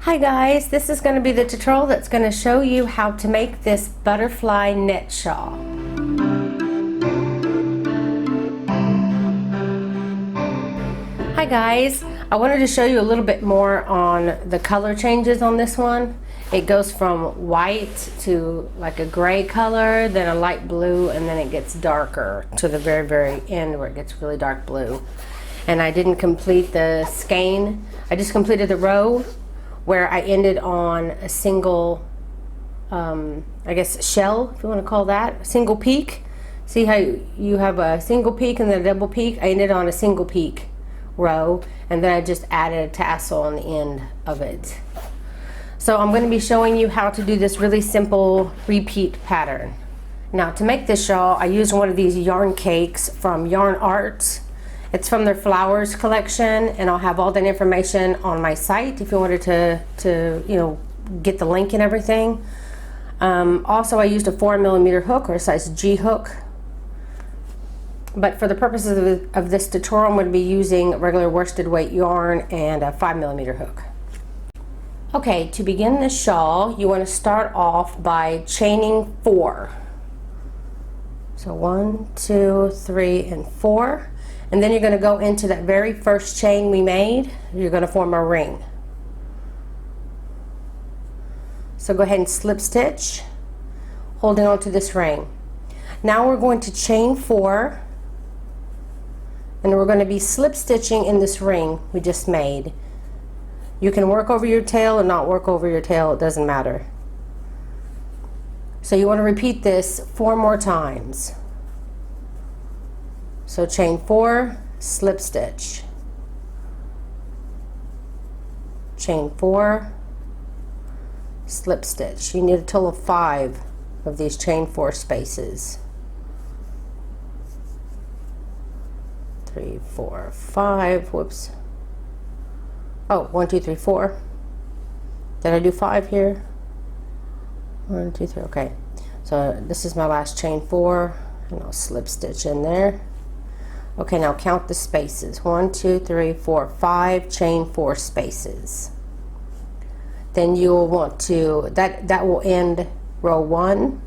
Hi guys, this is going to be the tutorial that's going to show you how to make this butterfly net shawl. Hi guys, I wanted to show you a little bit more on the color changes on this one. It goes from white to like a gray color, then a light blue, and then it gets darker to the very end where it gets really dark blue. And I didn't complete the skein. I just completed the row where I ended on a single, I guess shell, if you want to call that, a single peak. See how you have a single peak and then a double peak? I ended on a single peak row, and then I just added a tassel on the end of it. So I'm going to be showing you how to do this really simple repeat pattern. Now to make this shawl, I used one of these yarn cakes from Yarn Arts. It's from their flowers collection, and I'll have all that information on my site if you wanted to get the link and everything. Also, I used a 4mm hook or a size G hook. But for the purposes of this tutorial, I'm going to be using regular worsted weight yarn and a 5mm hook. Okay, to begin this shawl, you want to start off by chaining 4. So 1, 2, 3, and 4. And then you're going to go into that very first chain we made. You're going to form a ring. So go ahead and slip stitch, holding on to this ring. Now we're going to chain 4, and we're going to be slip stitching in this ring we just made. You can work over your tail or not work over your tail, it doesn't matter. So you want to repeat this 4 more times. So chain 4, slip stitch, chain 4, slip stitch. You need a total of 5 of these chain 4 spaces. 3, 4, 5, whoops. Oh, 1, 2, 3, 4. Did I do 5 here? 1, 2, 3, okay. So this is my last chain 4, and I'll slip stitch in there. Okay, now count the spaces. 1, 2, 3, 4, 5 chain 4 spaces. Then you'll want to, that will end row 1.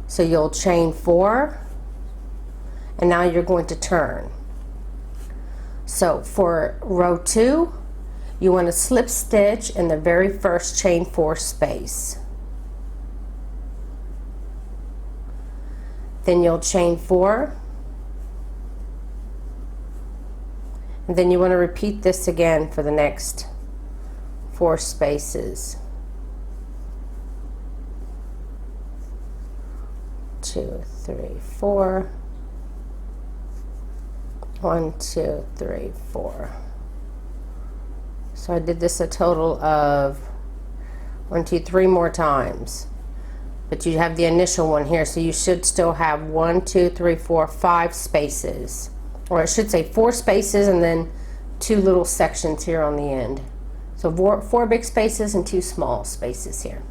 So you'll chain 4, and now you're going to turn. So for row 2, you want to slip stitch in the very first chain 4 space. Then you'll chain 4. And then you want to repeat this again for the next 4 spaces. 2, 3, 4. 1, 2, 3, 4. So I did this a total of 1, 2, 3 more times. But you have the initial one here, so you should still have 1, 2, 3, 4, 5 spaces. Or it should say 4 spaces and then 2 little sections here on the end. So 4 big spaces and 2 small spaces here.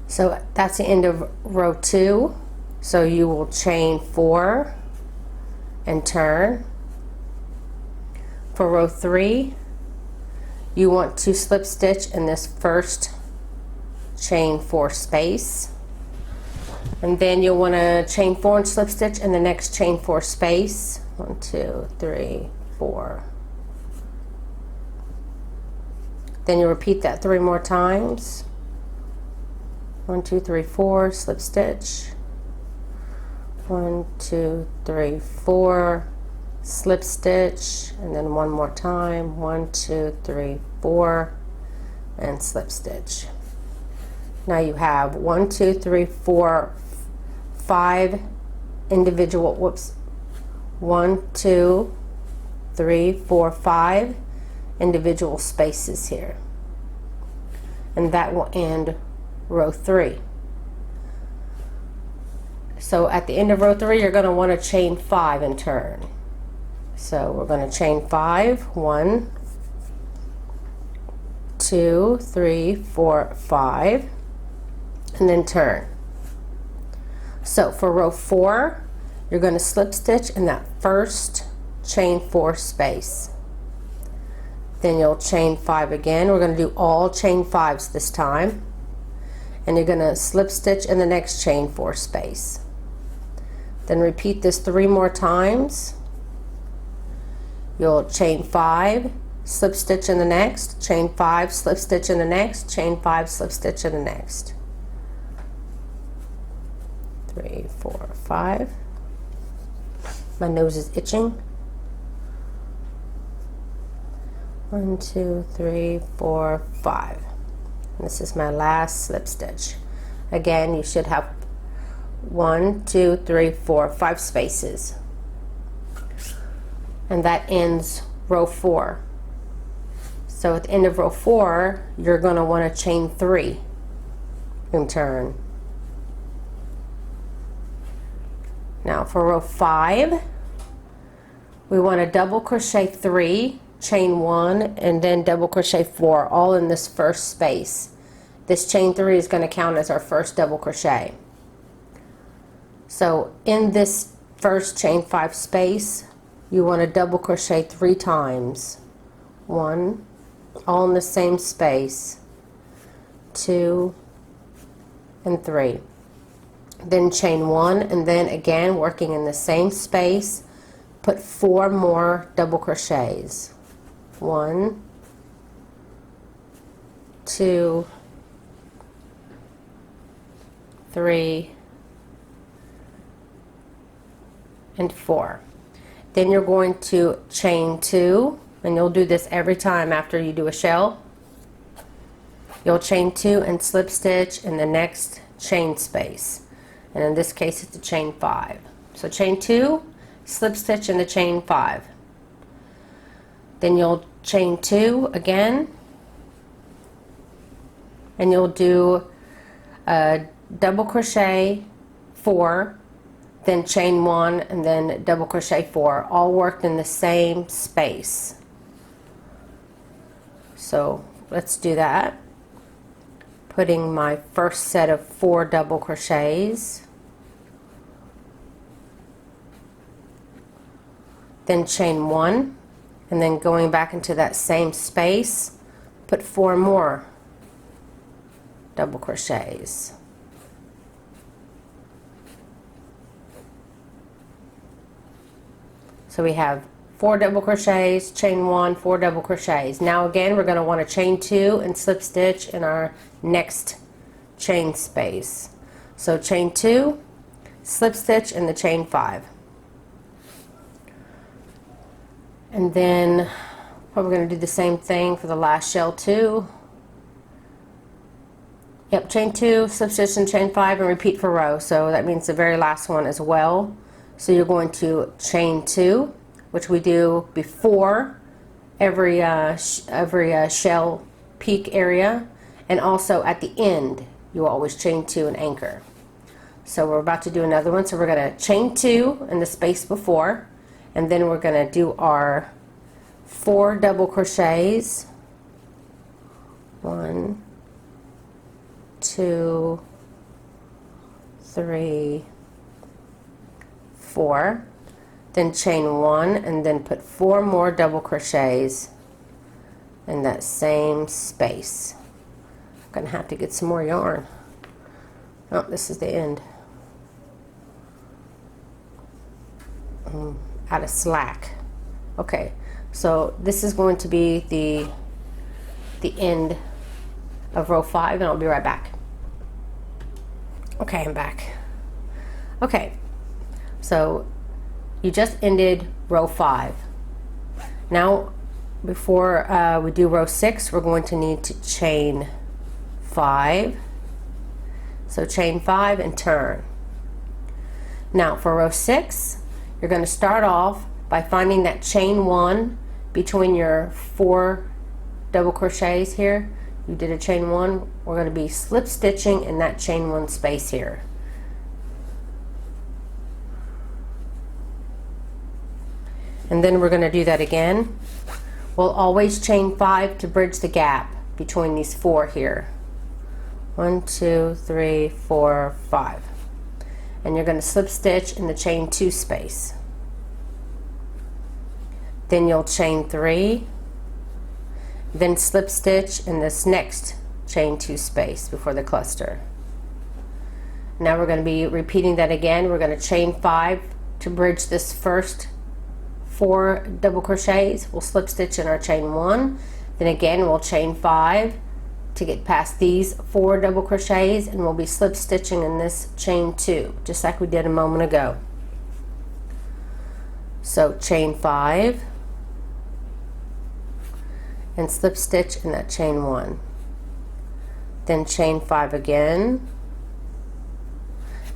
So that's the end of row 2. So you will chain 4 and turn. For row 3, you want to slip stitch in this first chain 4 space. And then you'll want to chain 4 and slip stitch in the next chain 4 space. 1, 2, 3, 4. Then you repeat that 3 more times. 1, 2, 3, 4, slip stitch. 1, 2, 3, 4, slip stitch, and then 1 more time. 1, 2, 3, 4, and slip stitch. Now you have 1, 2, 3, 4, 5 individual, 1, 2, 3, 4, 5 individual spaces here. And that will end row 3. So at the end of row 3, you're going to want to chain 5 and turn. So we're going to chain 5, 1, 2, 3, 4, 5, and then turn. So for row 4, you're going to slip stitch in that first chain 4 space. Then you'll chain 5 again. We're going to do all chain 5s this time. And you're going to slip stitch in the next chain 4 space. Then repeat this 3 more times. You'll chain 5, slip stitch in the next, chain 5, slip stitch in the next, chain 5, slip stitch in the next. 3, 4, 5. My nose is itching. 1, 2, 3, 4, 5. And this is my last slip stitch. Again, you should have 1, 2, 3, 4, 5 spaces. And that ends row 4. So at the end of row 4, you're going to want to chain 3 and turn. Now for row 5, we want to double crochet 3, chain 1, and then double crochet 4, all in this first space. This chain 3 is going to count as our first double crochet. So in this first chain 5 space, you want to double crochet 3 times. 1, all in the same space, 2, and 3. Then chain 1, and then again working in the same space, put 4 more double crochets. 1, 2, 3, and 4. Then you're going to chain 2, and you'll do this every time after you do a shell. You'll chain 2 and slip stitch in the next chain space, and in this case it's a chain 5. So chain 2, slip stitch in the chain 5. Then you'll chain 2 again, and you'll do a double crochet 4, then chain 1, and then double crochet 4, all worked in the same space. So let's do that. Putting my first set of 4 double crochets, then chain 1, and then going back into that same space, put 4 more double crochets. So we have 4 double crochets, chain 1, 4 double crochets. Now again, we're going to want to chain 2 and slip stitch in our next chain space. So chain 2, slip stitch in the chain 5. And then we're going to do the same thing for the last shell too. Yep, chain 2, slip stitch in chain 5, and repeat for row. So that means the very last one as well. So you're going to chain 2, which we do before every shell peak area, and also at the end you always chain 2 and anchor. So we're about to do another one. So we're going to chain 2 in the space before, and then we're going to do our 4 double crochets. 1, 2, 3, 4. Then chain 1, and then put 4 more double crochets in that same space. I'm gonna have to get some more yarn. Oh, this is the end. Out of slack. Okay, so this is going to be the end of row 5, and I'll be right back. Okay, I'm back. Okay, so you just ended row 5. Now before we do row 6, we're going to need to chain 5. So chain 5 and turn. Now for row 6, you're going to start off by finding that chain 1 between your 4 double crochets here. You did a chain 1. We're going to be slip stitching in that chain 1 space here. And then we're going to do that again. We'll always chain 5 to bridge the gap between these 4 here. 1, 2, 3, 4, 5. And you're going to slip stitch in the chain 2 space. Then you'll chain 3, then slip stitch in this next chain 2 space before the cluster. Now we're going to be repeating that again. We're going to chain 5 to bridge this first 4 double crochets. We'll slip stitch in our chain 1, then again we'll chain 5 to get past these 4 double crochets, and we'll be slip stitching in this chain 2 just like we did a moment ago. So chain 5 and slip stitch in that chain 1, then chain 5 again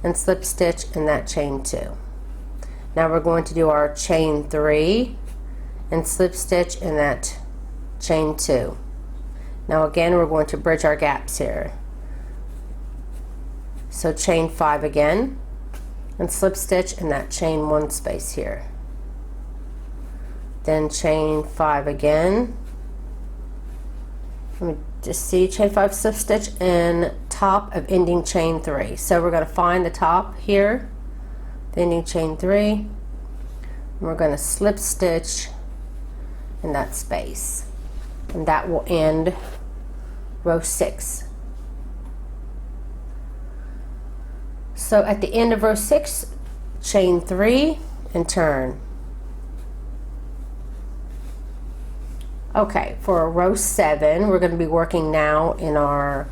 and slip stitch in that chain 2. Now we're going to do our chain 3 and slip stitch in that chain 2. Now again we're going to bridge our gaps here. So chain 5 again and slip stitch in that chain 1 space here. Then chain 5 again. Let me just see, chain 5, slip stitch in top of ending chain 3. So we're going to find the top here, the ending chain 3, and we're going to slip stitch in that space, and that will end row 6. So at the end of row 6, chain 3 and turn. Okay, for row 7, we're going to be working now in our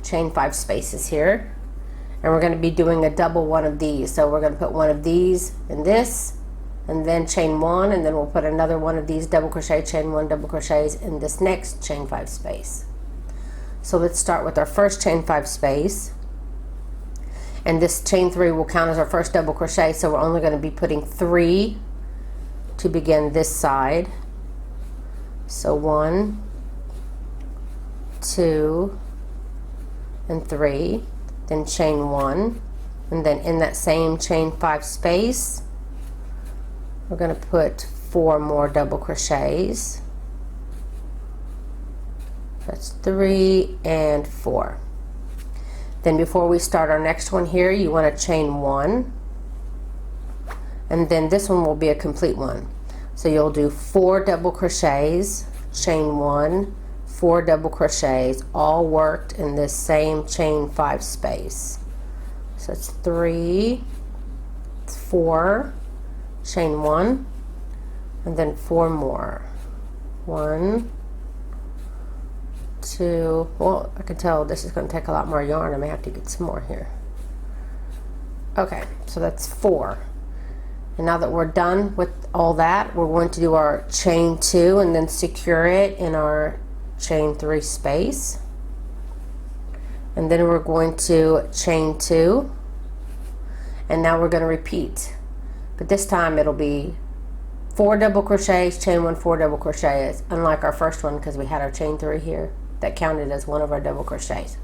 chain 5 spaces here, and we're going to be doing a double one of these. So we're going to put one of these in this, and then chain 1, and then we'll put another one of these double crochet, chain 1 double crochets in this next chain 5 space. So let's start with our first chain 5 space, and this chain 3 will count as our first double crochet, so we're only going to be putting 3 to begin this side. So 1, 2, and 3, then chain 1, and then in that same chain 5 space we're going to put 4 more double crochets. That's 3 and 4. Then before we start our next one here, you want to chain 1, and then this one will be a complete one. So you'll do 4 double crochets, chain 1, 4 double crochets, all worked in this same chain 5 space. So it's 3, 4, chain 1, and then 4 more. 1, 2, well, I can tell this is going to take a lot more yarn. I may have to get some more here. Okay, so that's 4. And now that we're done with all that, we're going to do our chain 2 and then secure it in our chain 3 space. And then we're going to chain 2, and now we're going to repeat, but this time it'll be 4 double crochets, chain 1, 4 double crochets, unlike our first one because we had our chain 3 here that counted as one of our double crochets.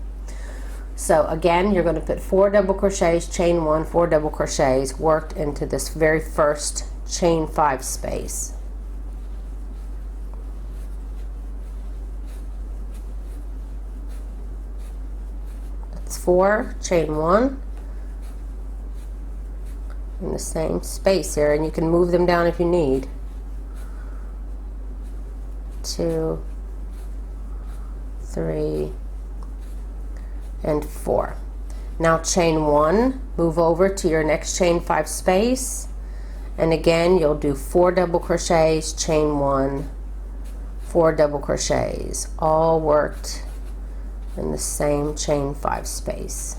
So again, you're going to put 4 double crochets, chain 1, 4 double crochets worked into this very first chain 5 space. That's 4, chain 1 in the same space here, and you can move them down if you need. 2, 3, and 4. Now chain 1, move over to your next chain 5 space, and again you'll do 4 double crochets, chain 1, 4 double crochets, all worked in the same chain 5 space.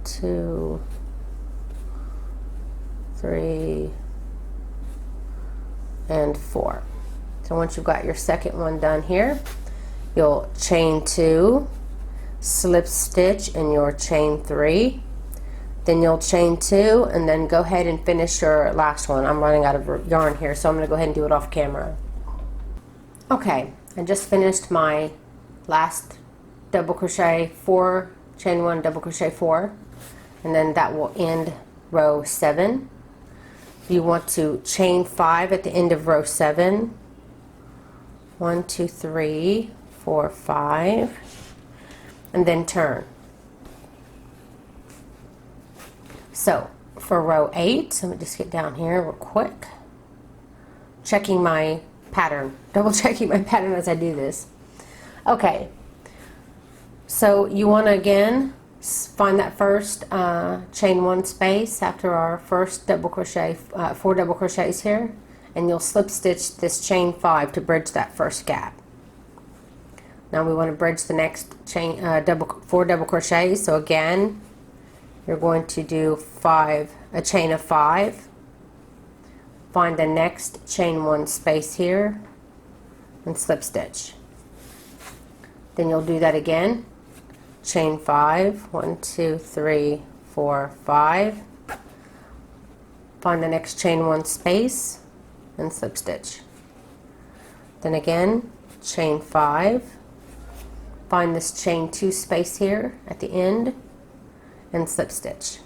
2, 3, and 4. So once you've got your second one done here, you'll chain 2, slip stitch in your chain 3, then you'll chain 2, and then go ahead and finish your last one. I'm running out of yarn here, so I'm going to go ahead and do it off camera. Okay, I just finished my last double crochet, 4, chain 1, double crochet 4, and then that will end row 7. You want to chain 5 at the end of row 7. 1, 2, 3, 4, 5, and then turn. So for row 8, let me just get down here real quick. checking my pattern, double checking my pattern as I do this. Okay, so you want to again find that first chain 1 space after our first double crochet, 4 double crochets here, and you'll slip stitch this chain 5 to bridge that first gap. Now we want to bridge the next chain 4 double crochets. So again, you're going to do a chain of 5, find the next chain 1 space here, and slip stitch. Then you'll do that again, chain 5, 1, 2, 3, 4, 5, find the next chain 1 space, and slip stitch. Then again, chain 5, find this chain 2 space here at the end, and slip stitch.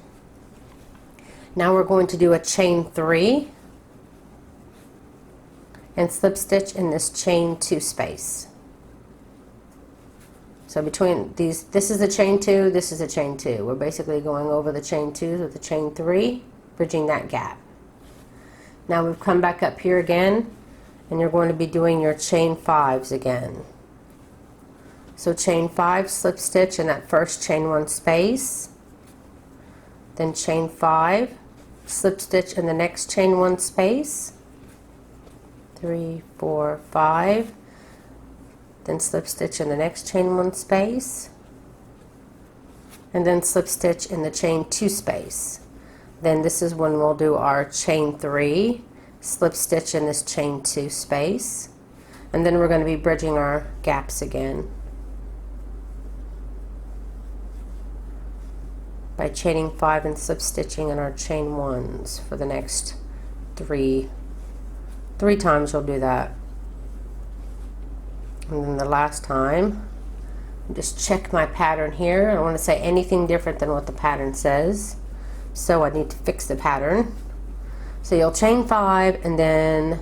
Now we're going to do a chain 3 and slip stitch in this chain 2 space. So between these, this is a chain 2, this is a chain 2. We're basically going over the chain 2 with the chain 3, bridging that gap. Now we've come back up here again, and you're going to be doing your chain 5s again. So chain 5, slip stitch in that first chain 1 space, then chain 5, slip stitch in the next chain 1 space, 3, 4, 5, then slip stitch in the next chain 1 space, and then slip stitch in the chain 2 space. Then this is when we'll do our chain 3, slip stitch in this chain 2 space, and then we're going to be bridging our gaps again by chaining 5 and slip stitching in our chain 1s for the next 3 times. You'll do that. And then the last time, just check my pattern here. I don't want to say anything different than what the pattern says, so I need to fix the pattern. So you'll chain 5 and then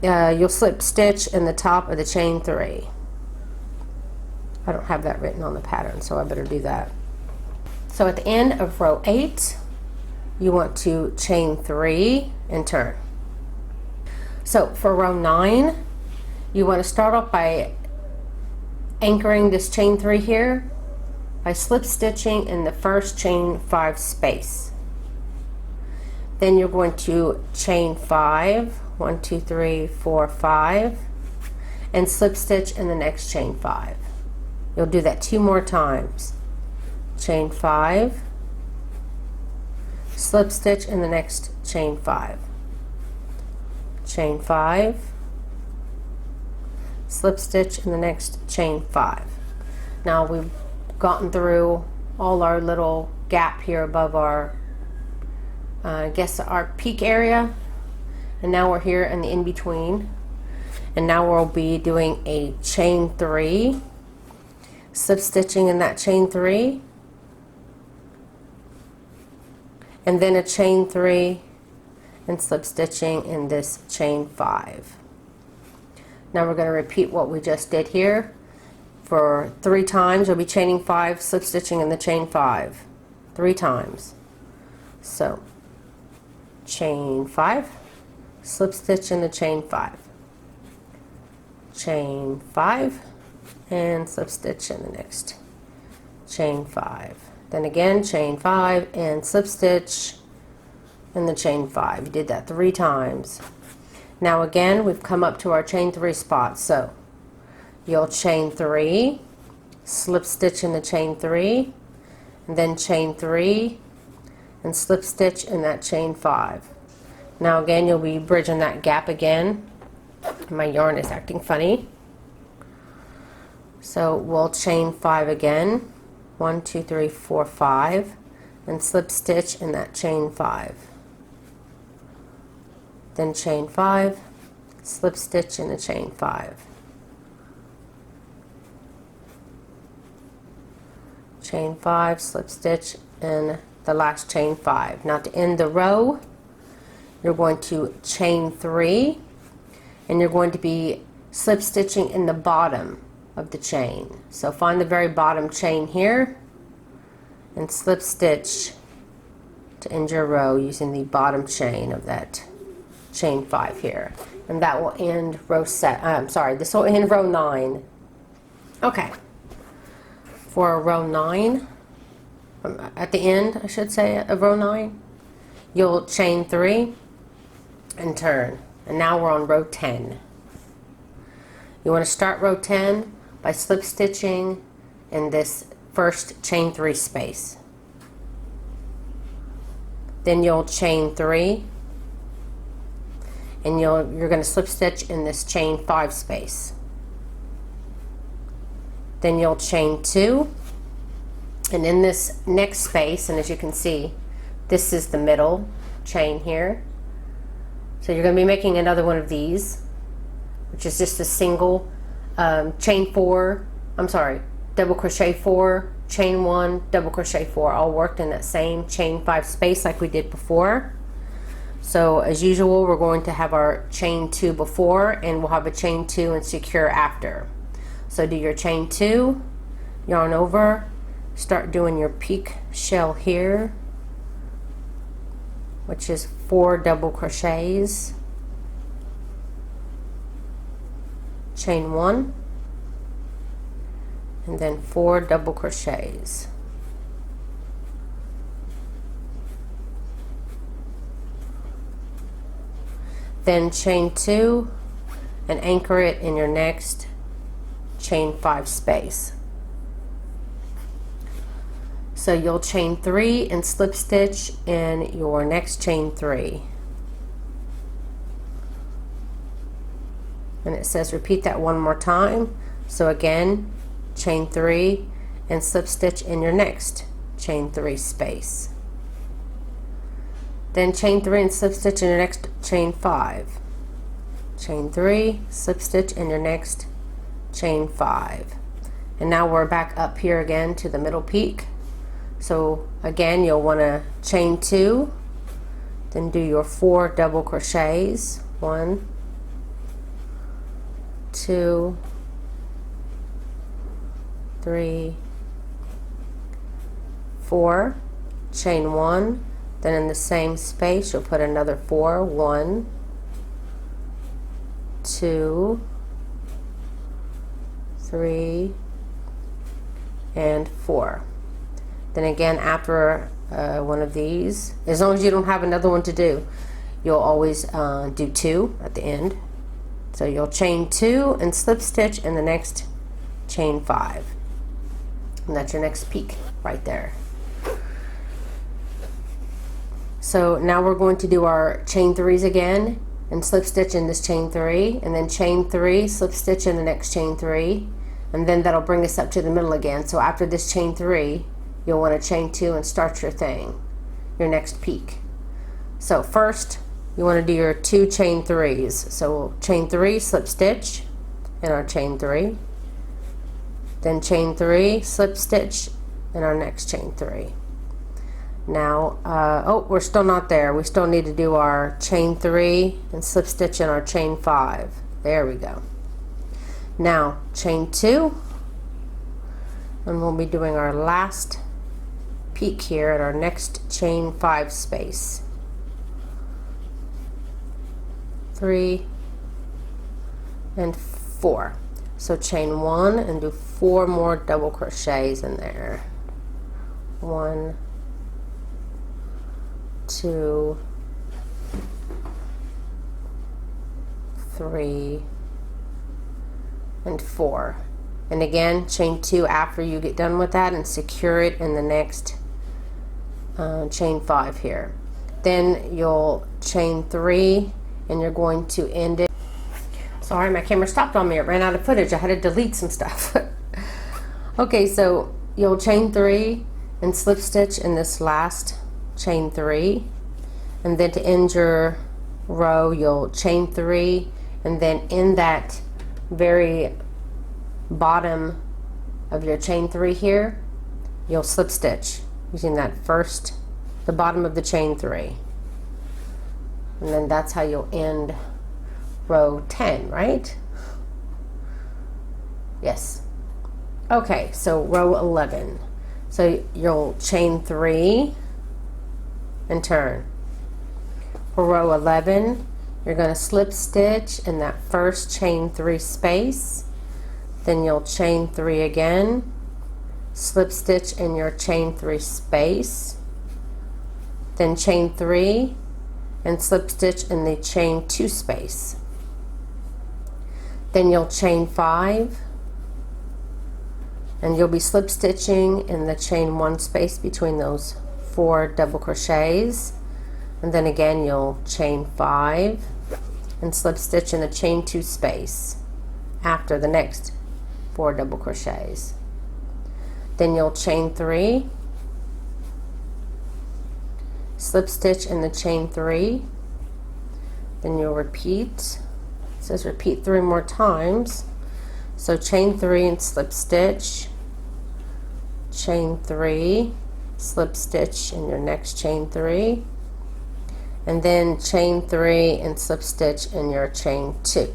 you'll slip stitch in the top of the chain 3. I don't have that written on the pattern, so I better do that. So at the end of row 8, you want to chain 3 and turn. So for row 9, you want to start off by anchoring this chain 3 here by slip stitching in the first chain 5 space. Then you're going to chain 5, 1, 2, 3, 4, 5, and slip stitch in the next chain 5. You'll do that 2 more times. Chain 5, slip stitch in the next chain 5. Chain 5, slip stitch in the next chain 5. Now we've gotten through all our little gap here above our I guess our peak area, and now we're here in the in-between, and now we'll be doing a chain 3, slip stitching in that chain 3, and then a chain 3 and slip stitching in this chain 5. Now we're going to repeat what we just did here for 3 times. We'll be chaining 5, slip stitching in the chain 5 3 times. So chain 5, slip stitch in the chain 5, chain 5, and slip stitch in the next chain 5. Then again chain 5 and slip stitch in the chain 5. You did that 3 times. Now again we've come up to our chain 3 spot, so you'll chain 3, slip stitch in the chain 3, and then chain 3 and slip stitch in that chain 5. Now again you'll be bridging that gap again. My yarn is acting funny. So we'll chain 5 again, 1, 2, 3, 4, 5, and slip stitch in that chain 5. Then chain 5, slip stitch in the chain 5. Chain 5, slip stitch in the last chain 5. Now to end the row, you're going to chain 3, and you're going to be slip stitching in the bottom of the chain. So find the very bottom chain here and slip stitch to end your row using the bottom chain of that chain 5 here, and that will end row this will end row 9. Okay, for row 9, at the end I should say of row 9, you'll chain 3 and turn, and now we're on row 10. You want to start row 10 by slip stitching in this first chain 3 space. Then you'll chain 3, and you're going to slip stitch in this chain 5 space. Then you'll chain 2, and in this next space, and as you can see, this is the middle chain here. So you're going to be making another one of these, which is just a single chain 4, double crochet 4, chain 1, double crochet 4, all worked in that same chain 5 space like we did before. So as usual, we're going to have our chain 2 before, and we'll have a chain 2 and secure after. So do your chain 2, yarn over, start doing your peak shell here, which is 4 double crochets, chain 1, and then 4 double crochets. Then chain 2 and anchor it in your next chain 5 space. So you'll chain 3 and slip stitch in your next chain 3. And it says repeat that one more time. So again, chain 3 and slip stitch in your next chain 3 space. Then chain 3 and slip stitch in your next chain 5. Chain 3, slip stitch in your next chain 5. And now we're back up here again to the middle peak. So again, you'll want to chain 2, then do your 4 double crochets, 1, 2, 3, 4, chain 1, then in the same space you'll put another 4, 1, 2, 3, and 4. Then again, after one of these, as long as you don't have another one to do, you'll always do 2 at the end. So you'll chain 2 and slip stitch in the next chain 5. And that's your next peak right there. So now we're going to do our chain 3s again and slip stitch in this chain 3, and then chain 3, slip stitch in the next chain 3, and then that'll bring us up to the middle again. So after this chain 3, you'll want to chain 2 and start your thing, your next peak. So first, you want to do your 2 chain 3s. So we'll chain 3, slip stitch in our chain 3, then chain 3, slip stitch in our next chain 3. Now, oh, we're still not there. We still need to do our chain 3 and slip stitch in our chain 5. There we go. Now, chain 2, and we'll be doing our last peak here at our next chain 5 space. 3 and 4. So chain 1 and do 4 more double crochets in there. 1, 2, 3, and 4. And again, chain 2 after you get done with that and secure it in the next chain 5 here. Then you'll chain 3 and you're going to end it. Sorry, my camera stopped on me. It ran out of footage. I had to delete some stuff. Okay, so you'll chain 3 and slip stitch in this last chain 3, and then to end your row you'll chain 3, and then in that very bottom of your chain 3 here you'll slip stitch using that the bottom of the chain 3, and then that's how you'll end row 10, right? Yes. Okay, so row 11. So you'll chain 3 and turn. For row 11, you're going to slip stitch in that first chain 3 space, then you'll chain 3 again, slip stitch in your chain 3 space, then chain 3 and slip stitch in the chain 2 space. Then you'll chain 5 and you'll be slip stitching in the chain 1 space between those 4 double crochets, and then again you'll chain 5 and slip stitch in the chain 2 space after the next 4 double crochets. Then you'll chain 3, slip stitch in the chain 3, then you'll repeat. It says repeat 3 more times, so chain 3 and slip stitch, chain 3, slip stitch in your next chain 3, and then chain 3 and slip stitch in your chain 2.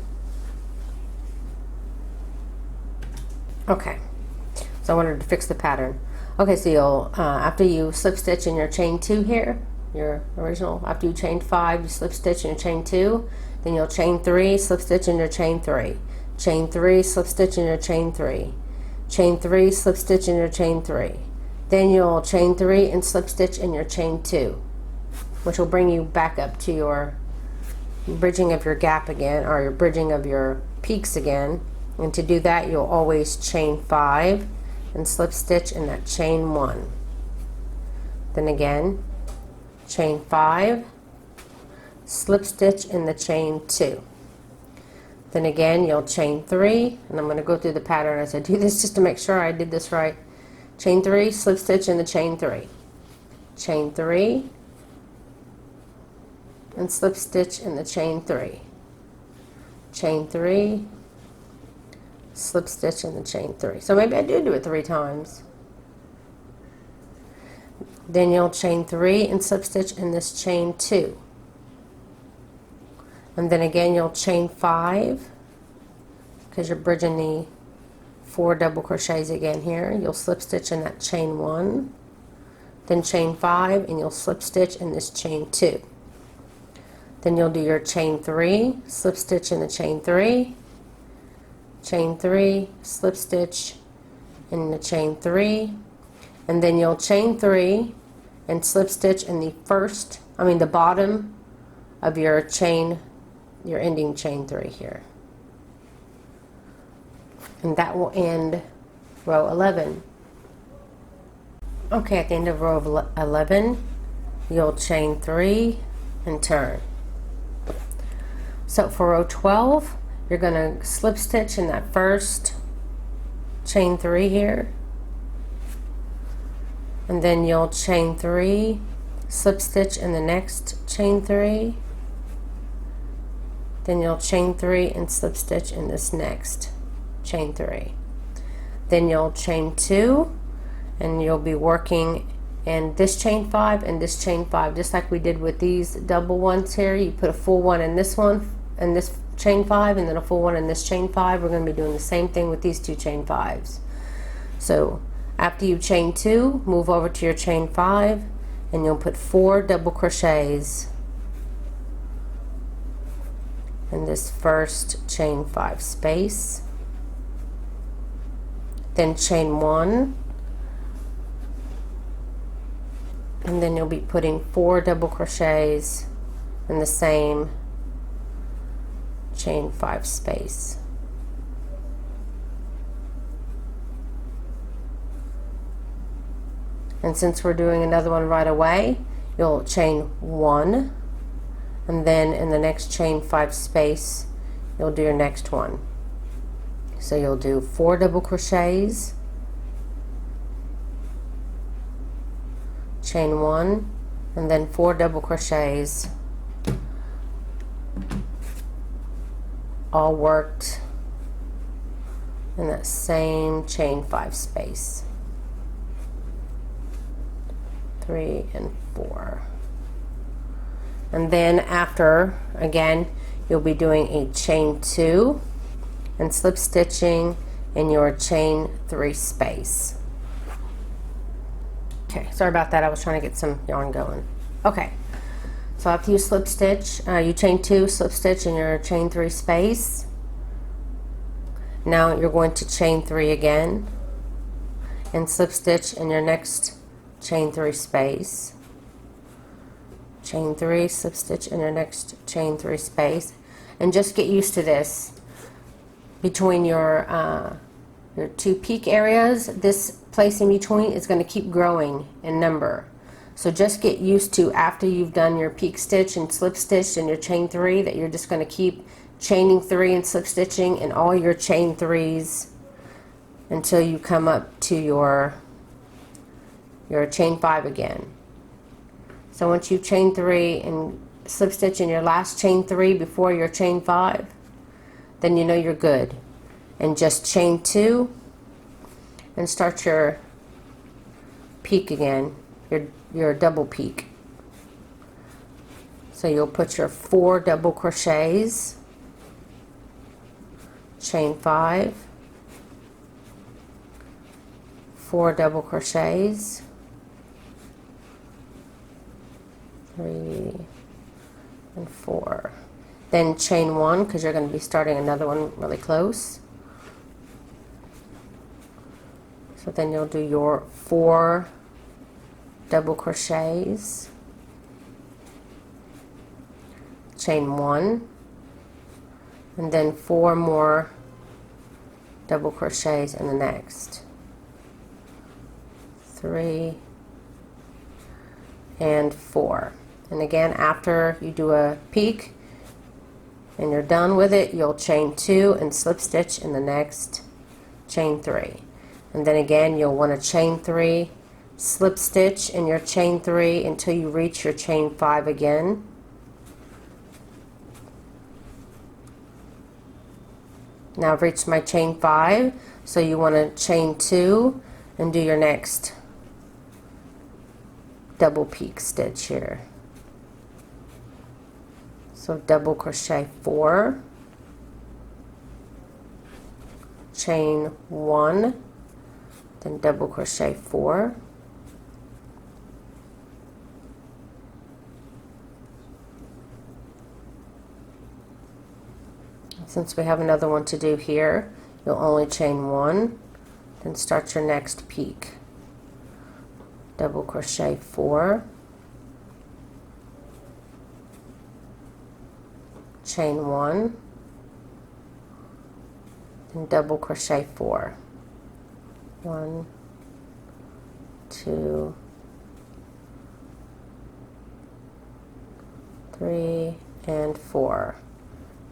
Okay, so I wanted to fix the pattern. Okay, so you'll after you slip stitch in your chain 2 here, your original, after you chain 5, you slip stitch in your chain 2, then you'll chain 3, slip stitch in your chain 3, chain 3, slip stitch in your chain 3, chain 3, slip stitch in your chain 3, then you'll chain 3 and slip stitch in your chain 2, which will bring you back up to your bridging of your gap again, or your bridging of your peaks again. And to do that, you'll always chain 5 and slip stitch in that chain 1. Then again, chain 5, slip stitch in the chain 2. Then again, you'll chain 3, and I'm going to go through the pattern as I do this just to make sure I did this right. Chain 3, slip stitch in the chain 3, chain 3, and slip stitch in the chain 3, chain 3, slip stitch in the chain 3. So maybe I do it 3 times. Then you'll chain 3 and slip stitch in this chain 2. And then again you'll chain 5 because you're bridging the 4 double crochets again here. You'll slip stitch in that chain 1, then chain 5, and you'll slip stitch in this chain 2. Then you'll do your chain 3, slip stitch in the chain 3, chain 3, slip stitch in the chain 3, and then you'll chain 3 and slip stitch in the bottom of your chain, your ending chain 3 here. And that will end row 11. Okay, at the end of row 11, you'll chain 3 and turn. So for row 12, you're going to slip stitch in that first chain 3 here, and then you'll chain 3, slip stitch in the next chain 3, then you'll chain 3 and slip stitch in this next chain 3. Then you'll chain 2, and you'll be working in this chain 5 and this chain 5, just like we did with these double ones here. You put a full one in this one and this chain 5, and then a full one in this chain 5. We're going to be doing the same thing with these 2 chain 5s. So after you chain 2, move over to your chain 5, and you'll put 4 double crochets in this first chain 5 space, then chain 1, and then you'll be putting 4 double crochets in the same chain 5 space. And since we're doing another one right away, you'll chain 1, and then in the next chain 5 space you'll do your next one. So you'll do 4 double crochets, chain 1, and then 4 double crochets, all worked in that same chain 5 space. 3 and 4. And then after, again, you'll be doing a chain 2 and slip stitching in your chain 3 space. Okay, sorry about that. I was trying to get some yarn going. Okay, So after you slip stitch, you chain 2, slip stitch in your chain 3 space. Now you're going to chain 3 again and slip stitch in your next chain 3 space. Chain 3, slip stitch in your next chain 3 space, and just get used to this. Between your 2 peak areas, this place in between is going to keep growing in number. So just get used to, after you've done your peak stitch and slip stitched in your chain 3, that you're just going to keep chaining 3 and slip stitching in all your chain 3s until you come up to your chain 5 again. So once you chain 3 and slip stitch in your last chain 3 before your chain 5, then you know you're good. And just chain 2 and start your peak again, your double peak. So you'll put your 4 double crochets, chain 5, 4 double crochets, 3 and 4. Then chain 1, because you're going to be starting another one really close. So then you'll do your 4 double crochets, chain 1, and then 4 more double crochets in the next. 3 and 4. And again, after you do a peak and you're done with it, you'll chain 2 and slip stitch in the next chain 3. And then again, you'll want to chain 3, slip stitch in your chain 3 until you reach your chain 5 again. Now I've reached my chain 5, so you want to chain 2 and do your next double peak stitch here. So double crochet 4, chain 1, then double crochet 4, since we have another one to do here, you'll only chain 1, then start your next peak. Double crochet 4, chain 1, then double crochet 4. 1, 2, 3, and 4.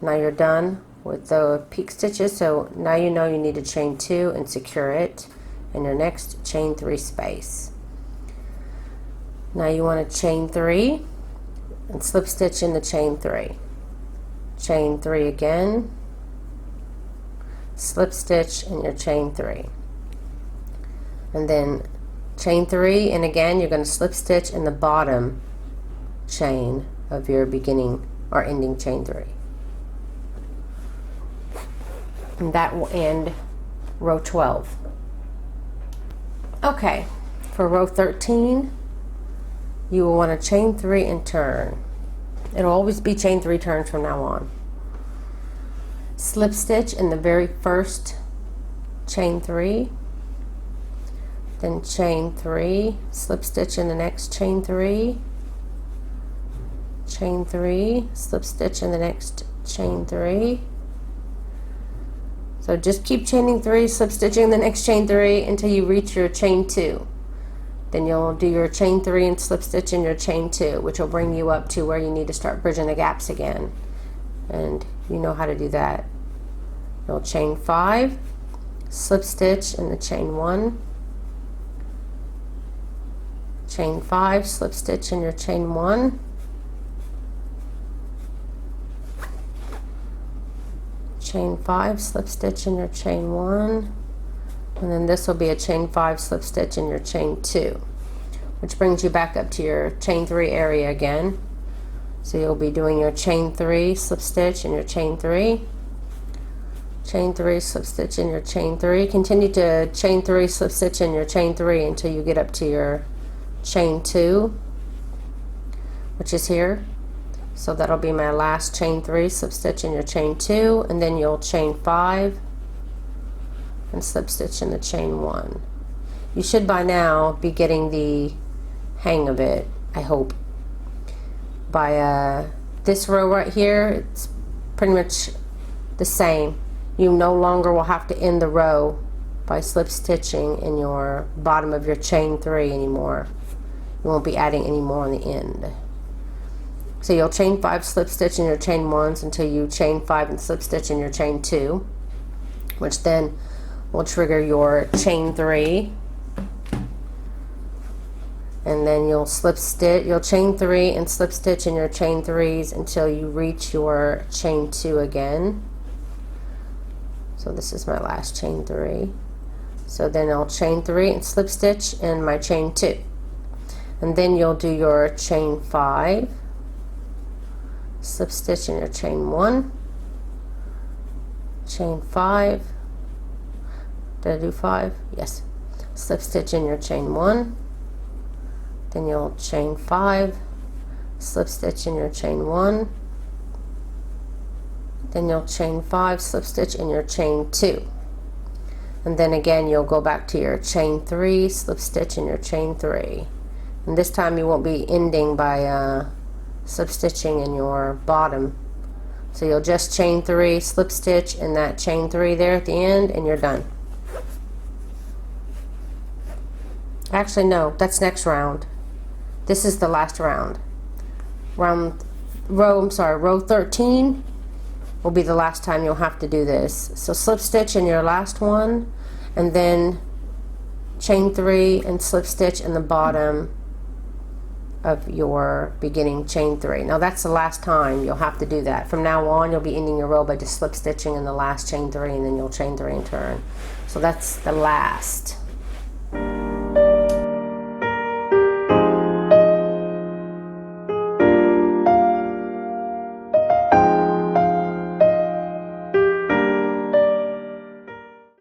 Now you're done with the peak stitches, so now you know you need to chain 2 and secure it in your next chain 3 space. Now you want to chain 3 and slip stitch in the chain 3. Chain 3 again, slip stitch in your chain 3. And then chain 3, and again you're going to slip stitch in the bottom chain of your beginning or ending chain 3. And that will end row 12. Okay, for row 13, you will want to chain 3 and turn. It'll always be chain 3 turns from now on. Slip stitch in the very first chain 3, then chain 3, slip stitch in the next chain 3, chain 3, slip stitch in the next chain 3. So just keep chaining 3, slip stitching the next chain 3 until you reach your chain 2. Then you'll do your chain 3 and slip stitch in your chain 2, which will bring you up to where you need to start bridging the gaps again. And you know how to do that. You'll chain 5, slip stitch in the chain 1, chain 5, slip stitch in your chain 1, chain 5, slip stitch in your chain 1, and then this will be a chain 5, slip stitch in your chain 2, which brings you back up to your chain 3 area again. So you'll be doing your chain 3, slip stitch in your chain 3, chain 3, slip stitch in your chain 3. Continue to chain 3, slip stitch in your chain 3 until you get up to your chain 2, which is here. So that'll be my last chain 3, slip stitch in your chain 2, and then you'll chain 5 and slip stitch in the chain 1. You should by now be getting the hang of it, I hope. By this row right here, it's pretty much the same. You no longer will have to end the row by slip stitching in your bottom of your chain 3 anymore. You won't be adding any more on the end. So you'll chain 5, slip stitch in your chain 1s until you chain 5 and slip stitch in your chain 2, which then will trigger your chain 3, and then you'll chain 3 and slip stitch in your chain 3s until you reach your chain 2 again. So this is my last chain 3. So then I'll chain 3 and slip stitch in my chain 2, and then you'll do your chain 5, slip stitch in your chain 1, chain 5, did I do 5? Yes. Slip stitch in your chain 1, then you'll chain 5, slip stitch in your chain 1, then you'll chain 5, slip stitch in your chain 2, and then again you'll go back to your chain 3, slip stitch in your chain 3, and this time you won't be ending by slip stitching in your bottom. So you'll just chain 3, slip stitch in that chain 3 there at the end, and you're done. Actually no, that's next round. This is the last round. Row 13 will be the last time you'll have to do this. So slip stitch in your last one, and then chain 3 and slip stitch in the bottom of your beginning chain 3. Now that's the last time you'll have to do that. From now on you'll be ending your row by just slip stitching in the last chain 3, and then you'll chain 3 and turn. So that's the last